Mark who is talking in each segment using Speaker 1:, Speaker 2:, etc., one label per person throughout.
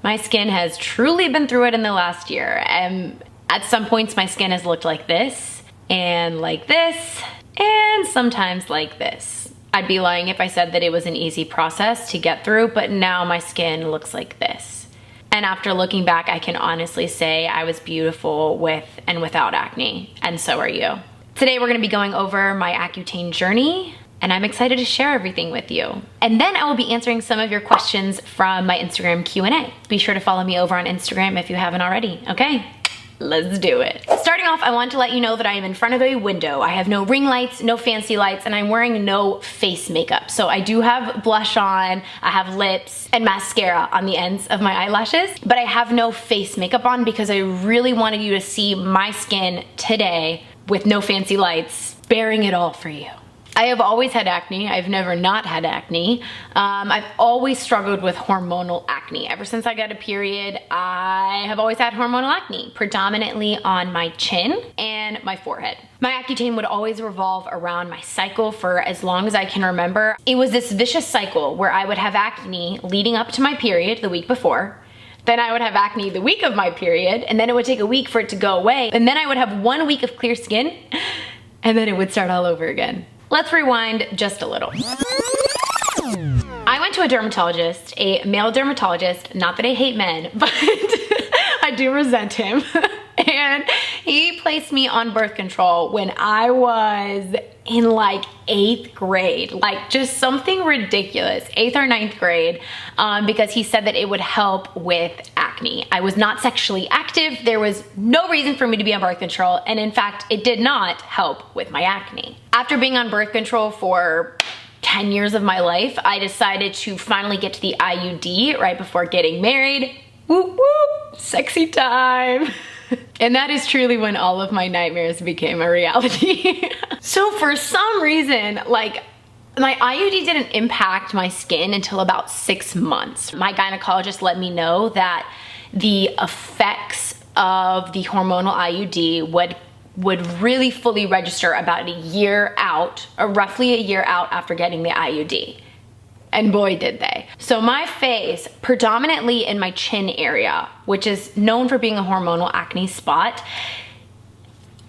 Speaker 1: My skin has truly been through it in the last year. At some points my skin has looked like this, and sometimes like this. I'd be lying if I said that it was an easy process to get through, but now my skin looks like this. And after looking back, I can honestly say I was beautiful with and without acne, and so are you. Today we're gonna be going over my Accutane journey, and I'm excited to share everything with you. And then I will be answering some of your questions from my Instagram Q&A. Be sure to follow me over on Instagram if you haven't already, okay? Let's do it. Starting off, I want to let you know that I am in front of a window. I have no ring lights, no fancy lights, and I'm wearing no face makeup. So I do have blush on, I have lips and mascara on the ends of my eyelashes, but I have no face makeup on because I really wanted you to see my skin today with no fancy lights, bearing it all for you. I have always had acne. I've never not had acne. I've always struggled with hormonal acne. Ever since I got a period, I have always had hormonal acne, predominantly on my chin and my forehead. My Accutane would always revolve around my cycle for as long as I can remember. It was this vicious cycle where I would have acne leading up to my period the week before. Then I would have acne the week of my period, and then it would take a week for it to go away. And then I would have 1 week of clear skin, and then it would start all over again. Let's rewind just a little. I went to a dermatologist, a male dermatologist, not that I hate men, but I do resent him. And he placed me on birth control when I was in like 8th grade, like just something ridiculous, 8th or 9th grade, because he said that it would help with acne. I was not sexually active. There was no reason for me to be on birth control. And in fact, it did not help with my acne. After being on birth control for 10 years of my life, I decided to finally get to the IUD right before getting married. Whoop, whoop, sexy time. And that is truly when all of my nightmares became a reality. So for some reason, like, my IUD didn't impact my skin until about 6 months. My gynecologist let me know that the effects of the hormonal IUD would really fully register about a year out, or roughly a year out after getting the IUD. And boy, did they. So my face, predominantly in my chin area, which is known for being a hormonal acne spot,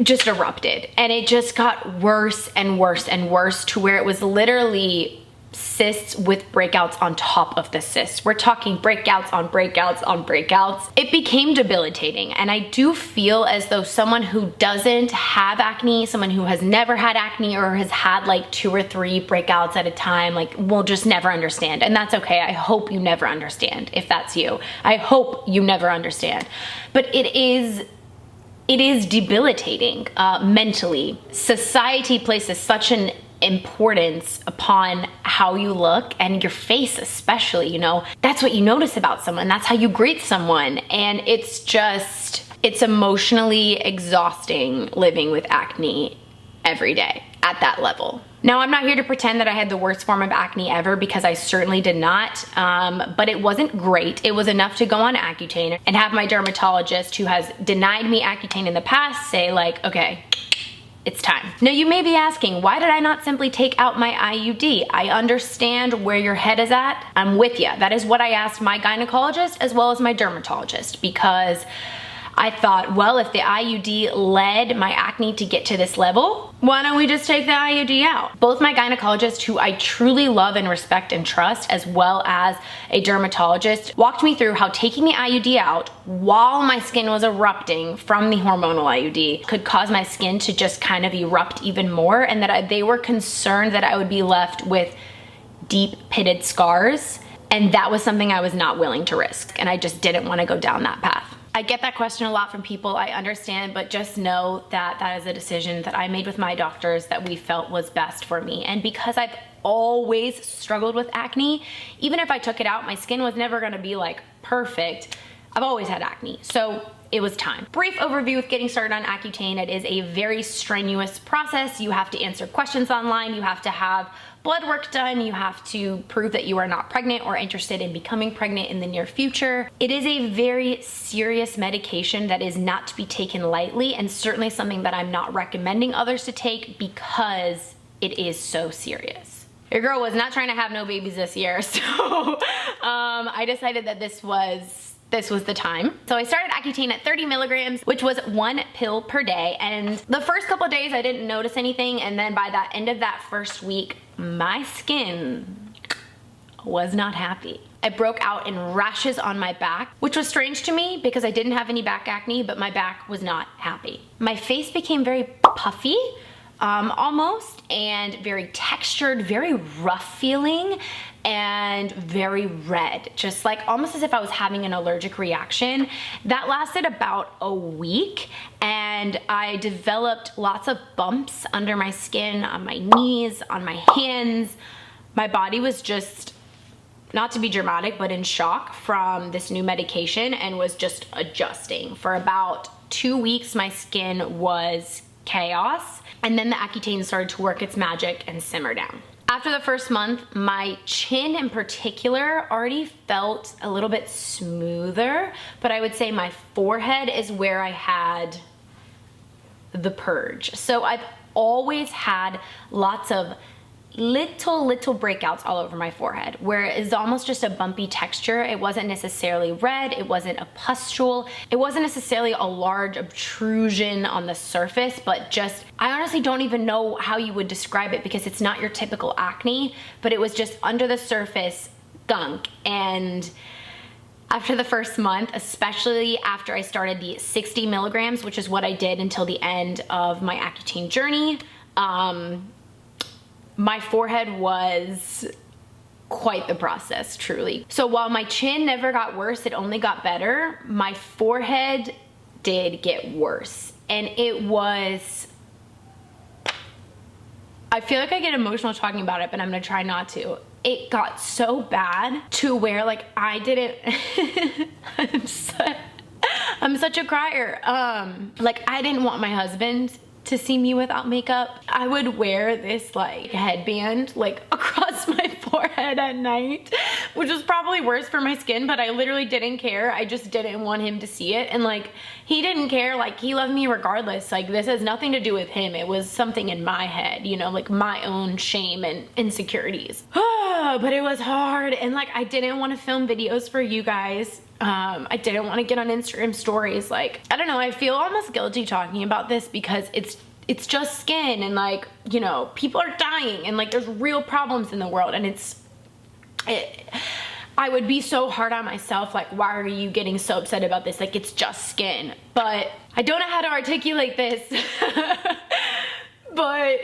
Speaker 1: just erupted. And it just got worse and worse and worse to where it was literally cysts with breakouts on top of the cysts. We're talking breakouts on breakouts on breakouts. It became debilitating, and I do feel as though someone who doesn't have acne, someone who has never had acne or has had like 2 or 3 breakouts at a time, like, will just never understand. And that's okay. I hope you never understand if that's you. I hope you never understand. But it is debilitating mentally. Society places such an importance upon how you look, and your face especially, you know, that's what you notice about someone, that's how you greet someone, and it's emotionally exhausting living with acne every day at that level. Now, I'm not here to pretend that I had the worst form of acne ever, because I certainly did not, but it wasn't great. It was enough to go on Accutane and have my dermatologist, who has denied me Accutane in the past, say like, okay, it's time. Now you may be asking, why did I not simply take out my IUD? I understand where your head is at. I'm with you. That is what I asked my gynecologist as well as my dermatologist, because I thought, well, if the IUD led my acne to get to this level, why don't we just take the IUD out? Both my gynecologist, who I truly love and respect and trust, as well as a dermatologist, walked me through how taking the IUD out while my skin was erupting from the hormonal IUD could cause my skin to just kind of erupt even more, and that they were concerned that I would be left with deep pitted scars, and that was something I was not willing to risk, and I just didn't want to go down that path. I get that question a lot from people, I understand, but just know that that is a decision that I made with my doctors that we felt was best for me. And because I've always struggled with acne, even if I took it out, my skin was never gonna be like perfect. I've always had acne, so it was time. Brief overview with getting started on Accutane. It is a very strenuous process. You have to answer questions online, you have to have blood work done, you have to prove that you are not pregnant or interested in becoming pregnant in the near future. It is a very serious medication that is not to be taken lightly, and certainly something that I'm not recommending others to take because it is so serious. Your girl was not trying to have no babies this year, so I decided that this was this was the time. So I started Accutane at 30 milligrams, which was 1 pill per day. And the first couple of days I didn't notice anything. And then by the end of that first week, my skin was not happy. I broke out in rashes on my back, which was strange to me because I didn't have any back acne, but my back was not happy. My face became very puffy, almost, and very textured, very rough feeling, and very red, just like almost as if I was having an allergic reaction. That lasted about a week, and I developed lots of bumps under my skin, on my knees, on my hands. My body was just, not to be dramatic, but in shock from this new medication and was just adjusting. For about 2 weeks, my skin was chaos, and then the Accutane started to work its magic and simmer down. After the first month, my chin in particular already felt a little bit smoother, but I would say my forehead is where I had the purge. So I've always had lots of little breakouts all over my forehead, where it's almost just a bumpy texture. It wasn't necessarily red, it wasn't a pustule, it wasn't necessarily a large obtrusion on the surface, but just, I honestly don't even know how you would describe it because it's not your typical acne, but it was just under the surface gunk. And after the first month, especially after I started the 60 milligrams, which is what I did until the end of my Accutane journey, my forehead was quite the process, truly. So while my chin never got worse, it only got better, my forehead did get worse. And it was, I feel like I get emotional talking about it, but I'm gonna try not to. It got so bad to where like I didn't, I'm such a crier. Like I didn't want my husband to see me without makeup. I would wear this like headband like across my forehead at night, which was probably worse for my skin, but I literally didn't care. I just didn't want him to see it. And like, he didn't care, like he loved me regardless. Like this has nothing to do with him. It was something in my head, you know, like my own shame and insecurities. But it was hard. And like, I didn't want to film videos for you guys. I didn't want to get on Instagram stories. Like, I don't know, I feel almost guilty talking about this because it's just skin and like, you know, people are dying and like there's real problems in the world, and I would be so hard on myself, like, why are you getting so upset about this? Like, it's just skin. But I don't know how to articulate this. But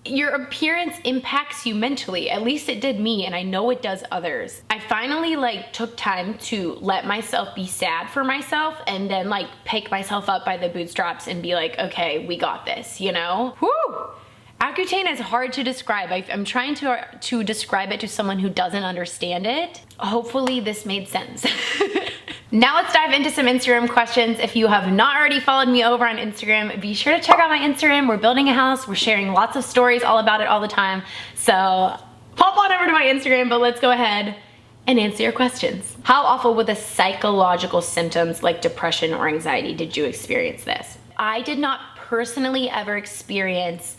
Speaker 1: your appearance impacts you mentally. At least it did me, and I know it does others. I finally like took time to let myself be sad for myself and then like pick myself up by the bootstraps and be like, okay, we got this, you know? Whew! Accutane is hard to describe. I'm trying to describe it to someone who doesn't understand it. Hopefully this made sense. Now let's dive into some Instagram questions. If you have not already followed me over on Instagram, be sure to check out my Instagram. We're building a house. We're sharing lots of stories all about it all the time. So pop on over to my Instagram, but let's go ahead and answer your questions. How often with the psychological symptoms like depression or anxiety did you experience this? I did not personally ever experience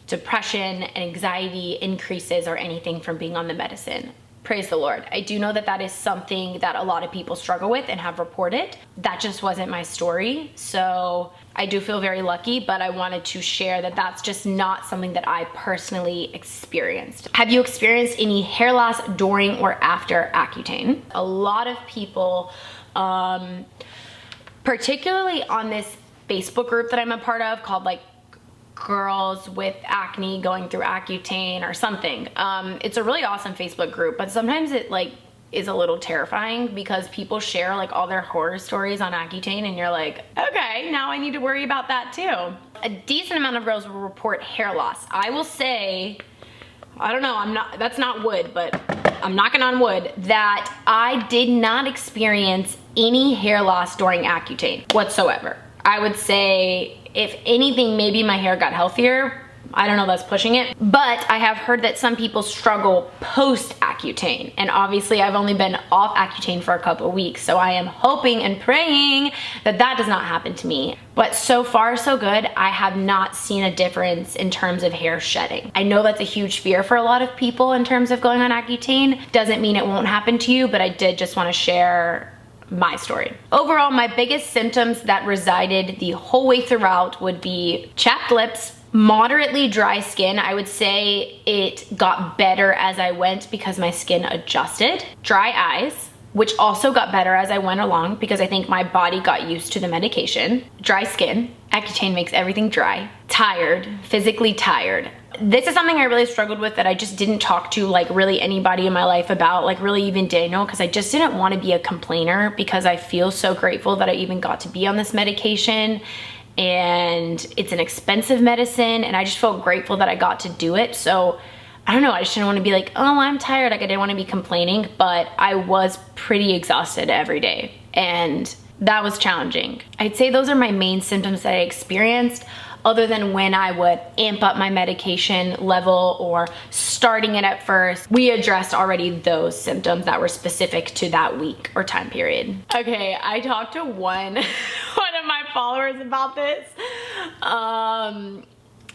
Speaker 1: depression and anxiety increases or anything from being on the medicine. Praise the Lord. I do know that that is something that a lot of people struggle with and have reported. That just wasn't my story. So I do feel very lucky, but I wanted to share that that's just not something that I personally experienced. Have you experienced any hair loss during or after Accutane? A lot of people, particularly on this Facebook group that I'm a part of called like girls with acne going through Accutane or something. It's a really awesome Facebook group, but sometimes it like is a little terrifying because people share like all their horror stories on Accutane and you're like, okay, now I need to worry about that too. A decent amount of girls will report hair loss. I will say, I don't know, that's not wood, but I'm knocking on wood, that I did not experience any hair loss during Accutane whatsoever. I would say if anything, maybe my hair got healthier, I don't know, that's pushing it. But I have heard that some people struggle post Accutane. And obviously I've only been off Accutane for a couple of weeks. So I am hoping and praying that that does not happen to me. But so far so good. I have not seen a difference in terms of hair shedding. I know that's a huge fear for a lot of people in terms of going on Accutane. Doesn't mean it won't happen to you, but I did just want to share my story. Overall, my biggest symptoms that resided the whole way throughout would be chapped lips, moderately dry skin. I would say it got better as I went because my skin adjusted. Dry eyes, which also got better as I went along because I think my body got used to the medication. Dry skin. Accutane makes everything dry. Tired, physically tired. This is something I really struggled with that I just didn't talk to like really anybody in my life about, like really even Daniel, because I just didn't want to be a complainer because I feel so grateful that I even got to be on this medication, and it's an expensive medicine and I just felt grateful that I got to do it. So I don't know, I just didn't want to be like, oh, I'm tired. Like I didn't want to be complaining, but I was pretty exhausted every day and that was challenging. I'd say those are my main symptoms that I experienced, other than when I would amp up my medication level or starting it at first. We addressed already those symptoms that were specific to that week or time period. Okay, I talked to one of my followers about this.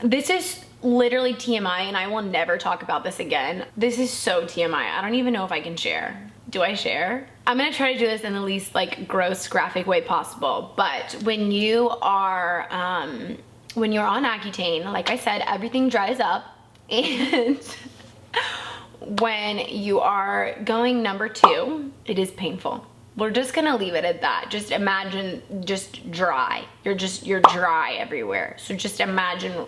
Speaker 1: This is literally TMI and I will never talk about this again. This is so TMI. I don't even know if I can share. Do I share? I'm gonna try to do this in the least like gross graphic way possible. But when you are when you're on Accutane, like I said, everything dries up, and when you are going number 2, it is painful. We're just gonna leave it at that. Just imagine just dry. You're dry everywhere. So just imagine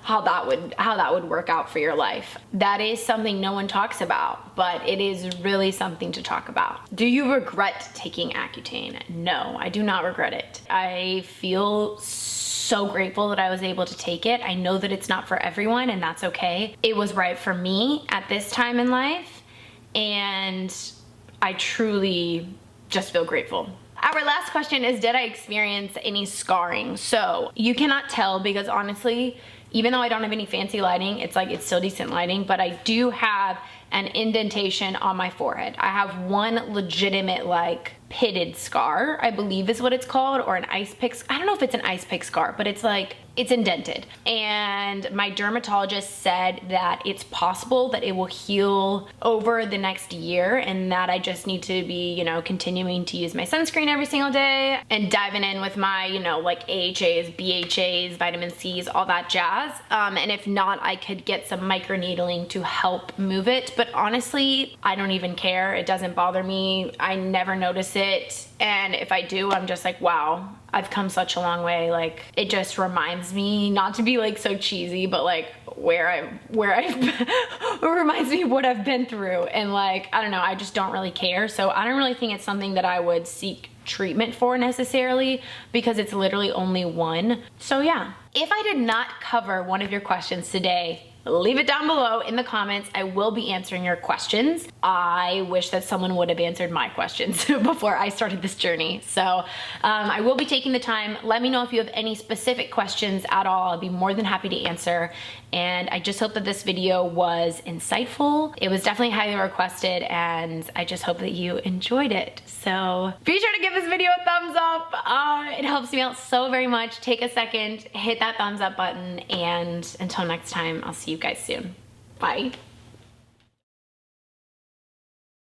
Speaker 1: how that would work out for your life. That is something no one talks about, but it is really something to talk about. Do you regret taking Accutane? No, I do not regret it. I feel so grateful that I was able to take it. I know that it's not for everyone and that's okay. It was right for me at this time in life, and I truly just feel grateful. Our last question is, did I experience any scarring? So you cannot tell because honestly, even though I don't have any fancy lighting, it's still decent lighting, but I do have an indentation on my forehead. I have one legitimate like pitted scar, I believe is what it's called, or an ice pick. I don't know if it's an ice pick scar, but it's like, it's indented. And my dermatologist said that it's possible that it will heal over the next year and that I just need to be, you know, continuing to use my sunscreen every single day and diving in with my, you know, like AHAs, BHAs, vitamin C's, all that jazz. And if not, I could get some microneedling to help move it. But honestly, I don't even care. It doesn't bother me. I never notice it. And if I do, I'm just like, wow, I've come such a long way. Like, it just reminds me, not to be like so cheesy, but like it reminds me of what I've been through. And like, I don't know, I just don't really care. So I don't really think it's something that I would seek treatment for necessarily, because it's literally only one. So yeah, if I did not cover one of your questions today, leave it down below in the comments. I will be answering your questions. I wish that someone would have answered my questions before I started this journey. So I will be taking the time. Let me know if you have any specific questions at all. I'll be more than happy to answer. And I just hope that this video was insightful. It was definitely highly requested, and I just hope that you enjoyed it. So be sure to give this video a thumbs up. It helps me out so very much. Take a second, hit that thumbs up button, and until next time, I'll see you guys soon. Bye.